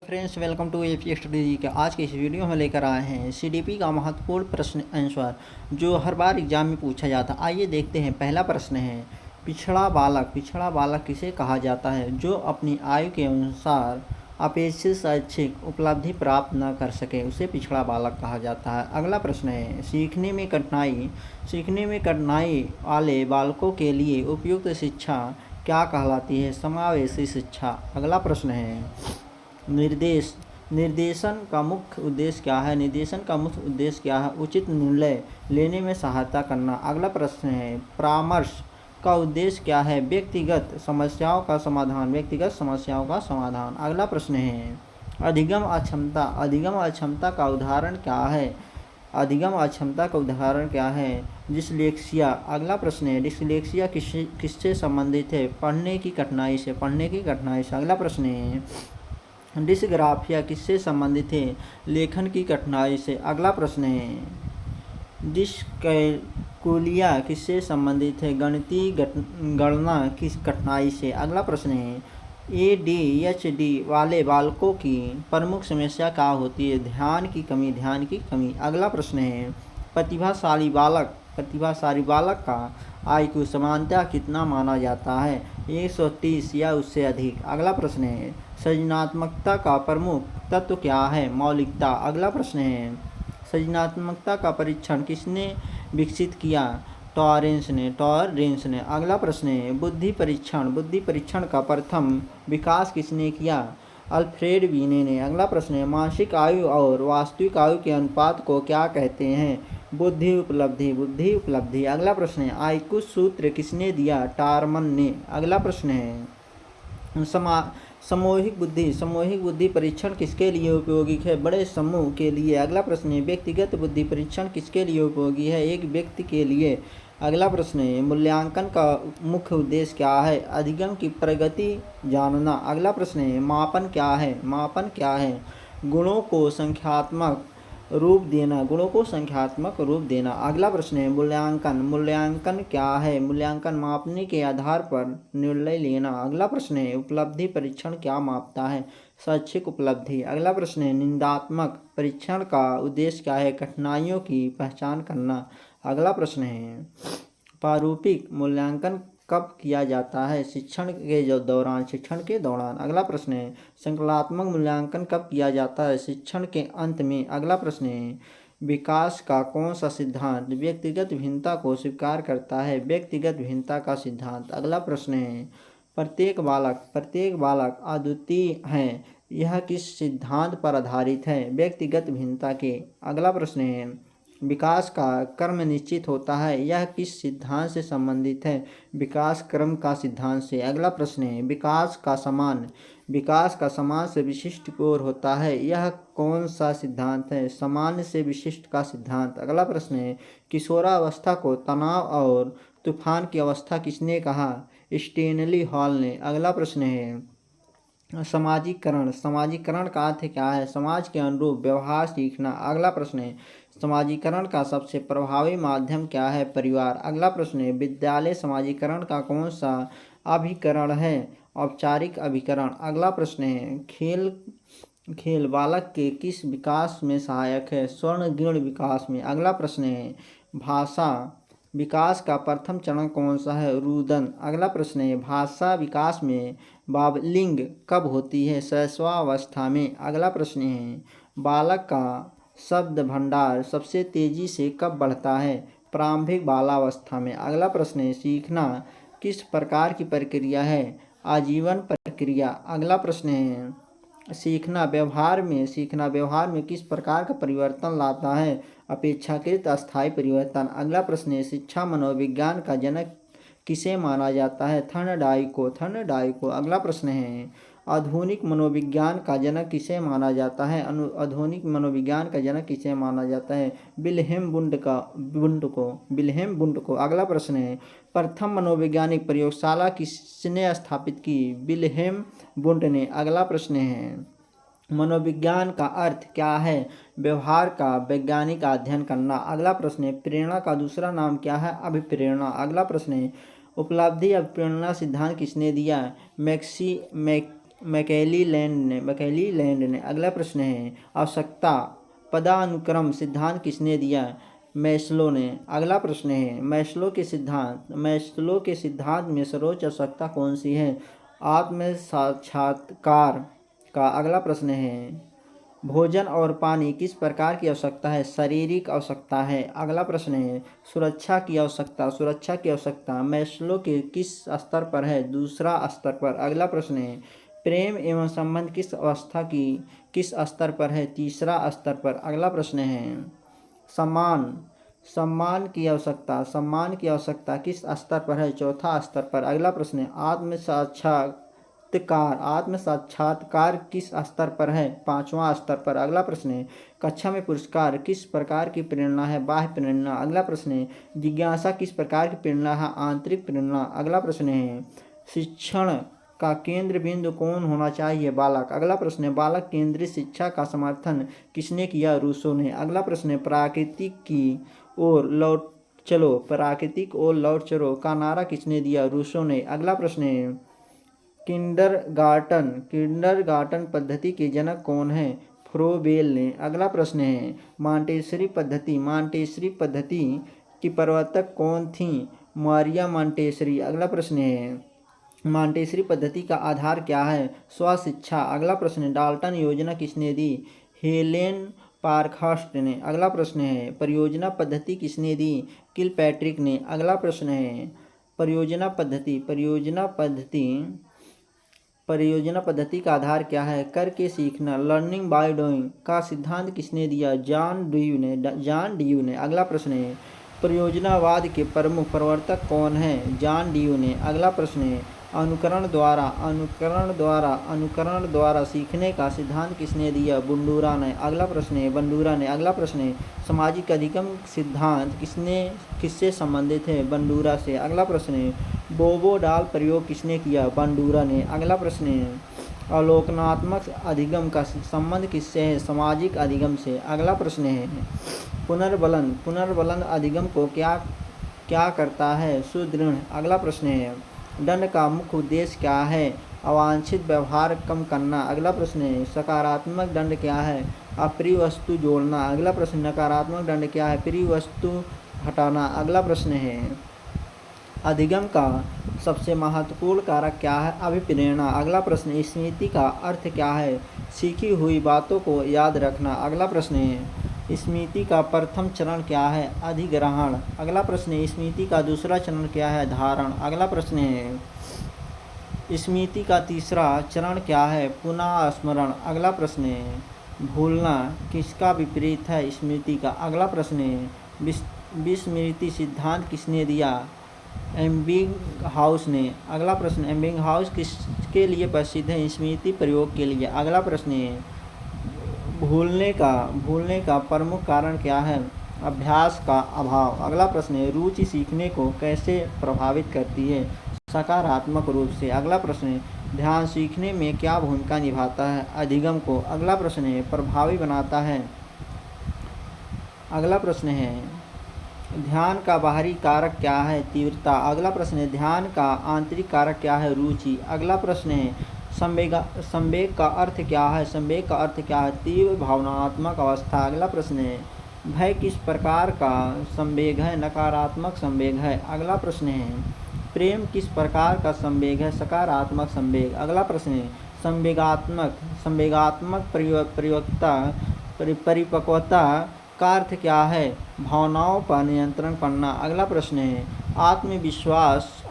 Friends, welcome to AP study के आज के इस वीडियो में लेकर आए हैं सीडीपी का महत्वपूर्ण प्रश्न आंसर जो हर बार एग्जाम में पूछा जाता है। आइए देखते हैं। पहला प्रश्न है, पिछड़ा बालक किसे कहा जाता है? जो अपनी आयु के अनुसार अपेक्षित शैक्षिक उपलब्धि प्राप्त न कर सके उसे पिछड़ा बालक कहा जाता है। अगला प्रश्न है, सीखने में कठिनाई वाले बालकों के लिए उपयुक्त शिक्षा क्या कहलाती है? समावेशी शिक्षा। अगला प्रश्न है, निर्देशन का मुख्य उद्देश्य क्या है? उचित निर्णय लेने में सहायता करना। अगला प्रश्न है, परामर्श का उद्देश्य क्या है? व्यक्तिगत समस्याओं का समाधान। अगला प्रश्न है, अधिगम अक्षमता का उदाहरण क्या है? डिसलेक्सिया। अगला प्रश्न है, डिसलेक्सिया किससे संबंधित है? पढ़ने की कठिनाई से। अगला प्रश्न है, डिसग्राफिया किससे संबंधित है? लेखन की कठिनाई से। अगला प्रश्न है, डिस्कैलकुलिया किससे संबंधित है? गणितीय गणना की कठिनाई से। अगला प्रश्न है, ADHD वाले बालकों की प्रमुख समस्या क्या होती है? ध्यान की कमी। अगला प्रश्न है, प्रतिभाशाली बालक का IQ सामान्यतः कितना माना जाता है? 130 या उससे अधिक। अगला प्रश्न है, सृजनात्मकता का प्रमुख तत्व क्या है? मौलिकता। अगला प्रश्न है, सृजनात्मकता का परीक्षण किसने विकसित किया? टॉरेंस ने। अगला प्रश्न है, बुद्धि परीक्षण का प्रथम विकास किसने किया? अल्फ्रेड बीने ने। अगला प्रश्न है, मानसिक आयु और वास्तविक आयु के अनुपात को क्या कहते हैं? बुद्धि उपलब्धि। अगला प्रश्न है, आईक्यू सूत्र किसने दिया? टारमन ने। अगला प्रश्न है, सामूहिक बुद्धि परीक्षण किसके लिए उपयोगी है? बड़े समूह के लिए। अगला प्रश्न है, व्यक्तिगत बुद्धि परीक्षण किसके लिए उपयोगी है? एक व्यक्ति के लिए। अगला प्रश्न है, मूल्यांकन का मुख्य उद्देश्य क्या है? अधिगम की प्रगति जानना। अगला प्रश्न है, मापन क्या है? गुणों को संख्यात्मक रूप देना। अगला प्रश्न है, मूल्यांकन क्या है? मूल्यांकन मापने के आधार पर निर्णय लेना। अगला प्रश्न है, उपलब्धि परीक्षण क्या मापता है? शैक्षिक उपलब्धि। अगला प्रश्न है, निंदात्मक परीक्षण का उद्देश्य क्या है? कठिनाइयों की पहचान करना। अगला प्रश्न है, प्रारूपिक मूल्यांकन कब किया जाता है? शिक्षण के दौरान। अगला प्रश्न है, संकल्पात्मक मूल्यांकन कब किया जाता है? शिक्षण के अंत में। अगला प्रश्न है, विकास का कौन सा सिद्धांत व्यक्तिगत भिन्नता को स्वीकार करता है? व्यक्तिगत भिन्नता का सिद्धांत। अगला प्रश्न है, प्रत्येक बालक अद्वितीय है, यह किस सिद्धांत पर आधारित है? व्यक्तिगत भिन्नता के। अगला प्रश्न है, विकास का क्रम निश्चित होता है, यह किस सिद्धांत से संबंधित है? विकास क्रम का सिद्धांत से। अगला प्रश्न है, विकास का समान से विशिष्ट की ओर होता है, यह कौन सा सिद्धांत है? सामान्य से विशिष्ट का सिद्धांत। अगला प्रश्न है, किशोरावस्था को तनाव और तूफान की अवस्था किसने कहा? स्टेनली हॉल ने। अगला प्रश्न है, समाजीकरण का अर्थ क्या है? समाज के अनुरूप व्यवहार सीखना। अगला प्रश्न है, समाजीकरण का सबसे प्रभावी माध्यम क्या है? परिवार। अगला प्रश्न है, विद्यालय समाजीकरण का कौन सा अभिकरण है? औपचारिक अभिकरण। अगला प्रश्न है, खेल बालक के किस विकास में सहायक है? स्वर्णगिण विकास में। अगला प्रश्न है, भाषा विकास का प्रथम चरण कौन सा है? रुदन। अगला प्रश्न है, भाषा विकास में बाबलिंग कब होती है? शैशवावस्था में। अगला प्रश्न है, बालक का शब्द भंडार सबसे तेजी से कब बढ़ता है? प्रारंभिक बालावस्था में। अगला प्रश्न है, सीखना किस प्रकार की प्रक्रिया है? आजीवन प्रक्रिया। अगला प्रश्न है, सीखना व्यवहार में किस प्रकार का परिवर्तन लाता है? अपेक्षाकृत अस्थायी परिवर्तन। अगला प्रश्न है, शिक्षा मनोविज्ञान का जनक किसे माना जाता है? थर्नडाइक को। अगला प्रश्न है, आधुनिक मनोविज्ञान का जनक किसे माना जाता है? विल्हेम वुंड को। अगला प्रश्न है, प्रथम मनोवैज्ञानिक प्रयोगशाला किसने स्थापित की? विल्हेम वुंड ने। अगला प्रश्न है, मनोविज्ञान का अर्थ क्या है? व्यवहार का वैज्ञानिक अध्ययन करना। अगला प्रश्न है, प्रेरणा का दूसरा नाम क्या है? अभिप्रेरणा। अगला प्रश्न है, उपलब्धि अभिप्रेरणा सिद्धांत किसने दिया? मैकेली लैंड ने। अगला प्रश्न है आवश्यकता पदानुक्रम सिद्धांत किसने दिया? मैस्लो ने। अगला प्रश्न है मैस्लो के सिद्धांत में सर्वोच्च आवश्यकता कौन सी है? आत्म साक्षात्कार का। अगला प्रश्न है भोजन और पानी किस प्रकार की आवश्यकता है? शारीरिक आवश्यकता है। अगला प्रश्न है सुरक्षा की आवश्यकता मैस्लो के किस स्तर पर है? दूसरा स्तर पर। अगला प्रश्न है प्रेम एवं संबंध किस स्तर पर है? तीसरा स्तर पर। अगला प्रश्न है सम्मान की आवश्यकता किस स्तर पर है? चौथा स्तर पर। अगला प्रश्न है आत्म साक्षात्कार किस स्तर पर है? पांचवा स्तर पर। अगला प्रश्न है कक्षा में पुरस्कार किस प्रकार की प्रेरणा है? बाह्य प्रेरणा। अगला प्रश्न है जिज्ञासा किस प्रकार की प्रेरणा है? आंतरिक प्रेरणा। अगला प्रश्न है शिक्षण का केंद्र बिंदु कौन होना चाहिए? बालक। अगला प्रश्न है बालक केंद्रित शिक्षा का समर्थन किसने किया? रूसो ने। अगला प्रश्न है प्राकृतिक ओर लौट चलो का नारा किसने दिया? रूसो ने। अगला प्रश्न है किंडरगार्टन पद्धति के जनक कौन है? फ्रोबेल ने। अगला प्रश्न है मांटेसरी पद्धति की प्रवर्तक कौन थी? मारिया मांटेसरी। अगला प्रश्न है मांटेसरी पद्धति का आधार क्या है? स्वशिक्षा। अगला प्रश्न है डाल्टन योजना किसने दी? हेलेन पारखास्ट ने। अगला प्रश्न है परियोजना पद्धति किसने दी? किलपैट्रिक ने। अगला प्रश्न है परियोजना पद्धति का आधार क्या है? करके सीखना लर्निंग बाय डूइंग का सिद्धांत किसने दिया? जॉन ड्यू ने। अगला प्रश्न है परियोजनावाद के प्रमुख प्रवर्तक कौन है? जॉन ड्यू ने। अगला प्रश्न है अनुकरण द्वारा सीखने का सिद्धांत किसने दिया? बंडूरा ने। अगला प्रश्न है सामाजिक अधिगम सिद्धांत किससे संबंधित है? बंडूरा से। अगला प्रश्न है बोबो डाल प्रयोग किसने किया? बंडूरा ने। अगला प्रश्न है अवलोकनात्मक अधिगम का संबंध किससे है? सामाजिक अधिगम से। अगला प्रश्न है पुनर्बलन अधिगम को क्या करता है? सुदृढ़। अगला प्रश्न है दंड का मुख्य उद्देश्य क्या है? अवांछित व्यवहार कम करना। अगला प्रश्न है सकारात्मक दंड क्या है? अप्रिय वस्तु जोड़ना। अगला प्रश्न नकारात्मक दंड क्या है? प्रिय वस्तु हटाना। अगला प्रश्न है अधिगम का सबसे महत्वपूर्ण कारक क्या है? अभिप्रेरणा। अगला प्रश्न स्मृति का अर्थ क्या है? सीखी हुई बातों को याद रखना। अगला प्रश्न है स्मृति का प्रथम चरण क्या है? अधिग्रहण। अगला प्रश्न है स्मृति का दूसरा चरण क्या है? धारण। अगला प्रश्न है स्मृति का तीसरा चरण क्या है? पुनः स्मरण। अगला प्रश्न है भूलना किसका विपरीत है? स्मृति का। अगला प्रश्न है विस्मृति सिद्धांत किसने दिया? एबिंगहाउस ने। अगला प्रश्न एबिंगहाउस किसके लिए प्रसिद्ध है? स्मृति प्रयोग के लिए। अगला प्रश्न है भूलने का प्रमुख कारण क्या है? अभ्यास का अभाव। अगला प्रश्न है रुचि सीखने को कैसे प्रभावित करती है? सकारात्मक रूप से। अगला प्रश्न है ध्यान सीखने में क्या भूमिका निभाता है? अधिगम को। अगला प्रश्न है प्रभावी बनाता है। अगला प्रश्न है ध्यान का बाहरी कारक क्या है? तीव्रता। अगला प्रश्न है ध्यान का आंतरिक कारक क्या है? रुचि। अगला प्रश्न है संवेग का अर्थ क्या है? संवेग का अर्थ क्या है? तीव्र भावनात्मक अवस्था। अगला प्रश्न है भय किस प्रकार का संवेग है? नकारात्मक संवेग है। अगला प्रश्न है प्रेम किस प्रकार का संवेग है? सकारात्मक संवेग। अगला प्रश्न है संवेगात्मक परिपक्वता का अर्थ क्या है? भावनाओं पर नियंत्रण करना। अगला प्रश्न है आत्मविश्वास